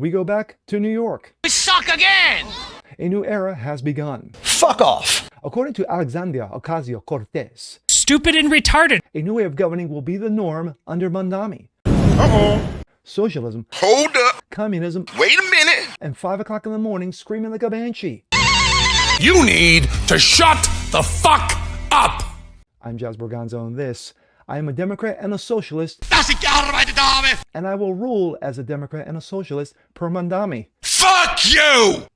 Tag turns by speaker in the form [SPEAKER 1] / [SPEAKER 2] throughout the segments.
[SPEAKER 1] we go back to New York.
[SPEAKER 2] We suck again!
[SPEAKER 1] A new era has begun.
[SPEAKER 3] Fuck off!
[SPEAKER 1] According to Alexandria Ocasio-Cortez,
[SPEAKER 2] Stupid and retarded.
[SPEAKER 1] a new way of governing will be the norm under Mamdani. Socialism,
[SPEAKER 3] Hold up.
[SPEAKER 1] communism,
[SPEAKER 3] Wait a minute.
[SPEAKER 1] and 5 o'clock in the morning screaming like a banshee.
[SPEAKER 3] You need to shut the fuck up.
[SPEAKER 1] I'm Jazz Borganzo, and this, I am a Democrat and a Socialist, and I will rule as a Democrat and a Socialist per Mamdani.
[SPEAKER 3] Fuck you!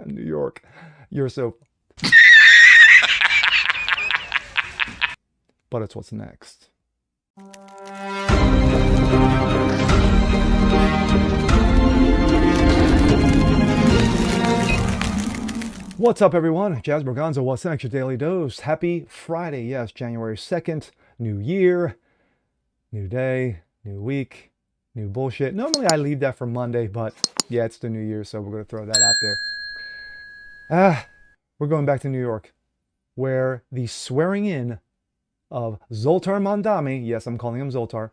[SPEAKER 1] New York, you're so... But it's what's next. What's up, everyone? Jazz Borganzo, what's next? Your daily dose. Happy Friday. Yes, January 2nd. New year, new day, new week, new bullshit. Normally I leave that for Monday, but yeah, it's the new year, so we're going to throw that out there. We're going back to New York, where the swearing in of Zohran Mamdani, yes, I'm calling him Zoltar,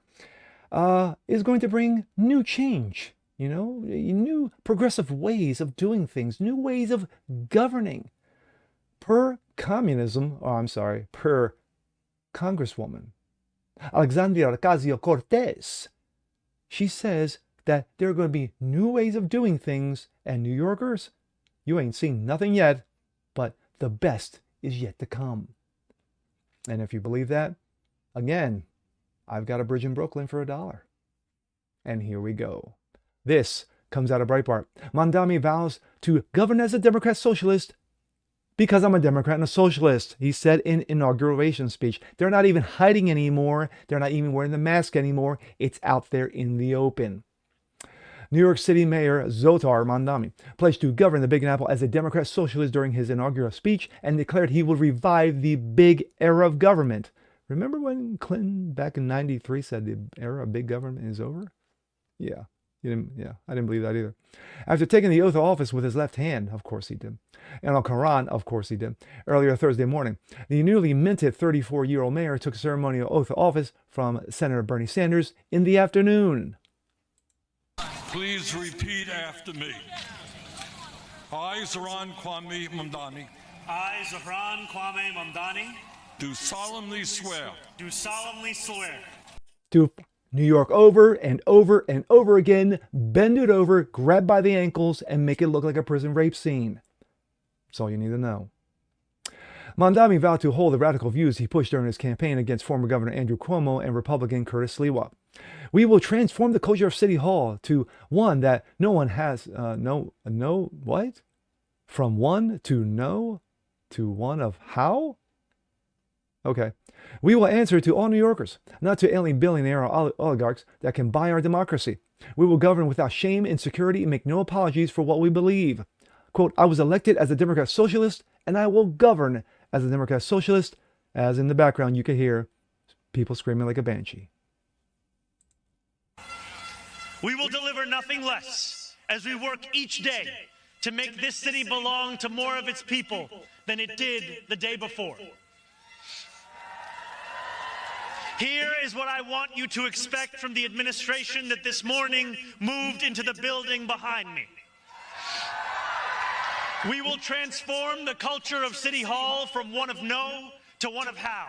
[SPEAKER 1] is going to bring new change. You know, new progressive ways of doing things, new ways of governing. Per Congresswoman Alexandria Ocasio-Cortez, she says that there are going to be new ways of doing things, and New Yorkers, you ain't seen nothing yet, but the best is yet to come. And if you believe that, again, I've got a bridge in Brooklyn for $1. And here we go. This comes out of BREITBART. Mamdani vows to govern as a Democrat Socialist because I'm a Democrat and a Socialist, he said in inauguration speech. They're not even hiding anymore. They're not even wearing the mask anymore. It's out there in the open. New York City Mayor Zohran Mamdani pledged to govern the Big Apple as a Democrat Socialist during his inaugural speech and declared he would revive the big era of government. Remember when Clinton back in '93 said the era of big government is over? Yeah. I didn't believe that either. After taking the oath of office with his left hand, of course he did, and Al-Quran, of course he did, earlier Thursday morning, the newly minted 34-year-old mayor took a ceremonial oath of office from Senator Bernie Sanders in the afternoon.
[SPEAKER 4] Please repeat after me. I, Zohran Mamdani,
[SPEAKER 5] I, Zohran Mamdani,
[SPEAKER 4] do solemnly swear
[SPEAKER 1] To New York over and over and over again, bend it over, grab by the ankles, and make it look like a prison rape scene. That's all you need to know. Mamdani vowed to hold the radical views he pushed during his campaign against former Governor Andrew Cuomo and Republican Curtis Sliwa. We will transform the culture of City Hall to one that no one has, From one to no, to one of how? Okay. We will answer to all New Yorkers, not to alien billionaire or oligarchs that can buy our democracy. We will govern without shame, insecurity, and make no apologies for what we believe. Quote, I was elected as a Democrat Socialist, and I will govern as a Democrat Socialist, as in the background you can hear people screaming like a banshee.
[SPEAKER 5] we will deliver nothing less as we work each day to make this city belong to more of its people than it did the day before. Here is what I want you to expect from the administration that this morning moved into the building behind me. We will transform the culture of City Hall from one of no to one of how.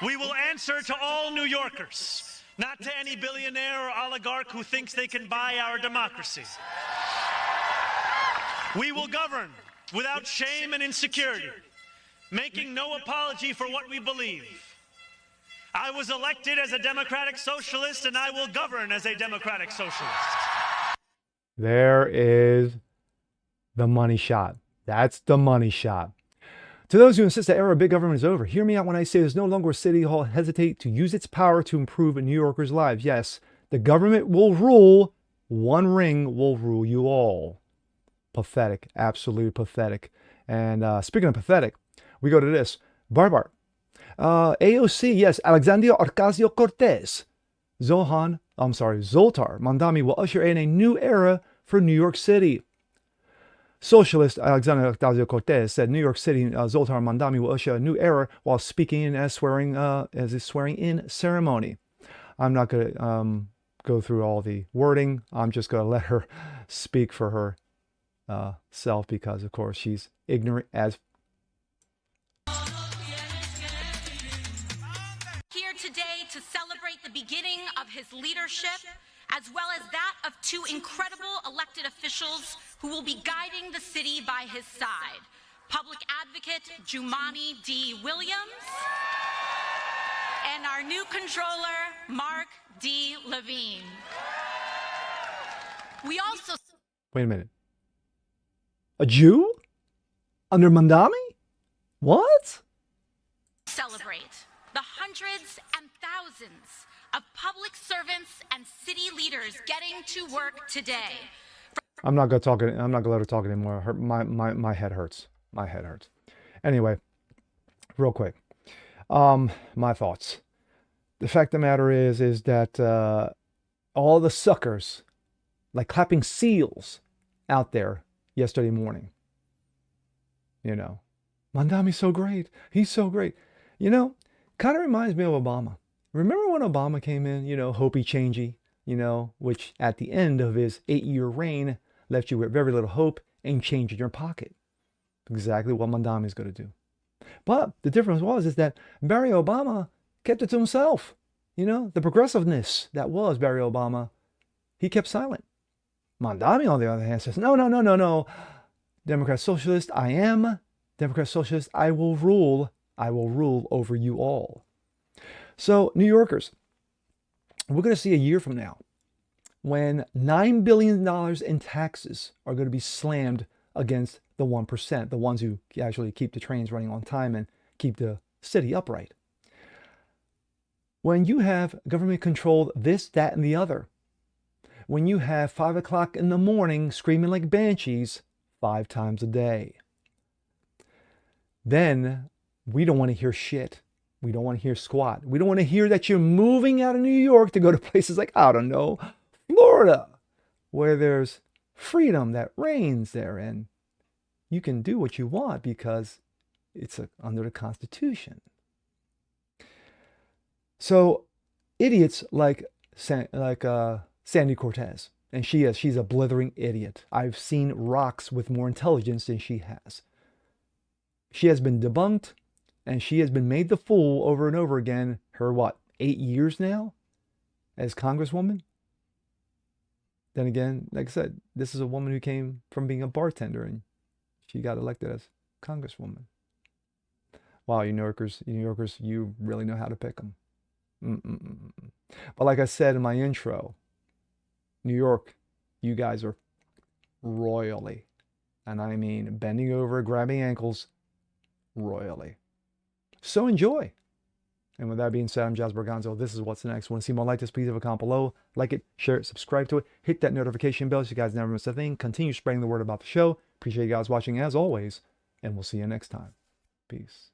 [SPEAKER 5] We will answer to all New Yorkers, not to any billionaire or oligarch who thinks they can buy our democracy. We will govern without shame and insecurity, making no apology for what we believe. I was elected as a Democratic Socialist, and I will govern as a Democratic Socialist.
[SPEAKER 1] There is the money shot. That's the money shot. To those who insist the era of big government is over, hear me out when I say there's no longer a City Hall hesitate to use its power to improve New Yorkers' lives. Yes, the government will rule. One ring will rule you all. Pathetic. Absolutely pathetic. And speaking of pathetic, we go to this. BREITBART. AOC, yes, Alexandria Ocasio-Cortez. Zoltar Mamdani will usher in a new era for New York City. Socialist Alexandria Ocasio-Cortez said New York City Zohran Mamdani will usher a new era while speaking as a swearing-in ceremony. I'm not going to go through all the wording. I'm just going to let her speak for her self because, of course, she's ignorant as.
[SPEAKER 6] Here today to celebrate the beginning of his leadership, as well as that of two incredible elected officials who will be guiding the city by his side. Public Advocate Jumaane D. Williams and our new controller, Mark D. Levine. We also...
[SPEAKER 1] Wait a minute. A Jew? Under Mamdani? What?
[SPEAKER 6] celebrate the hundreds and thousands of public servants and city leaders getting to work today.
[SPEAKER 1] I'm not gonna let her talk anymore. My head hurts. My head hurts. Anyway, real quick. My thoughts. The fact of the matter is that all the suckers, like clapping seals out there yesterday morning, you know, Mamdani's so great. He's so great. You know, kind of reminds me of Obama. Remember when Obama came in, you know, hopey changey, you know, which at the end of his 8-year reign left you with very little hope and change in your pocket. Exactly what Mamdani is going to do. But the difference is that Barry Obama kept it to himself. You know, the progressiveness that was Barry Obama, he kept silent. Mamdani, on the other hand, says, no. Democratic Socialist, I am. Democratic Socialist, I will rule. I will rule over you all. So, New Yorkers, we're going to see a year from now when $9 billion in taxes are going to be slammed against the 1%, the ones who actually keep the trains running on time and keep the city upright. When you have government controlled this, that, and the other, when you have 5 o'clock in the morning screaming like banshees 5 times a day, then we don't want to hear shit. We don't want to hear squat. We don't want to hear that you're moving out of New York to go to places like, I don't know, Florida, where there's freedom that reigns there and you can do what you want because it's under the Constitution. So idiots like Sandy Cortez, and she's a blithering idiot. I've seen rocks with more intelligence than she has. She has been debunked, and she has been made the fool over and over again. Her, 8 years now as Congresswoman? Then again, like I said, this is a woman who came from being a bartender, and she got elected as Congresswoman. Wow, New Yorkers, you really know how to pick them. But like I said in my intro, New York, you guys are royally, and I mean bending over, grabbing ankles, royally. So enjoy. And with that being said, I'm Jazz Berganzo. This is What's Next. Want to see more like this? Please leave a comment below. Like it, share it, subscribe to it. Hit that notification bell so you guys never miss a thing. Continue spreading the word about the show. Appreciate you guys watching as always. And we'll see you next time. Peace.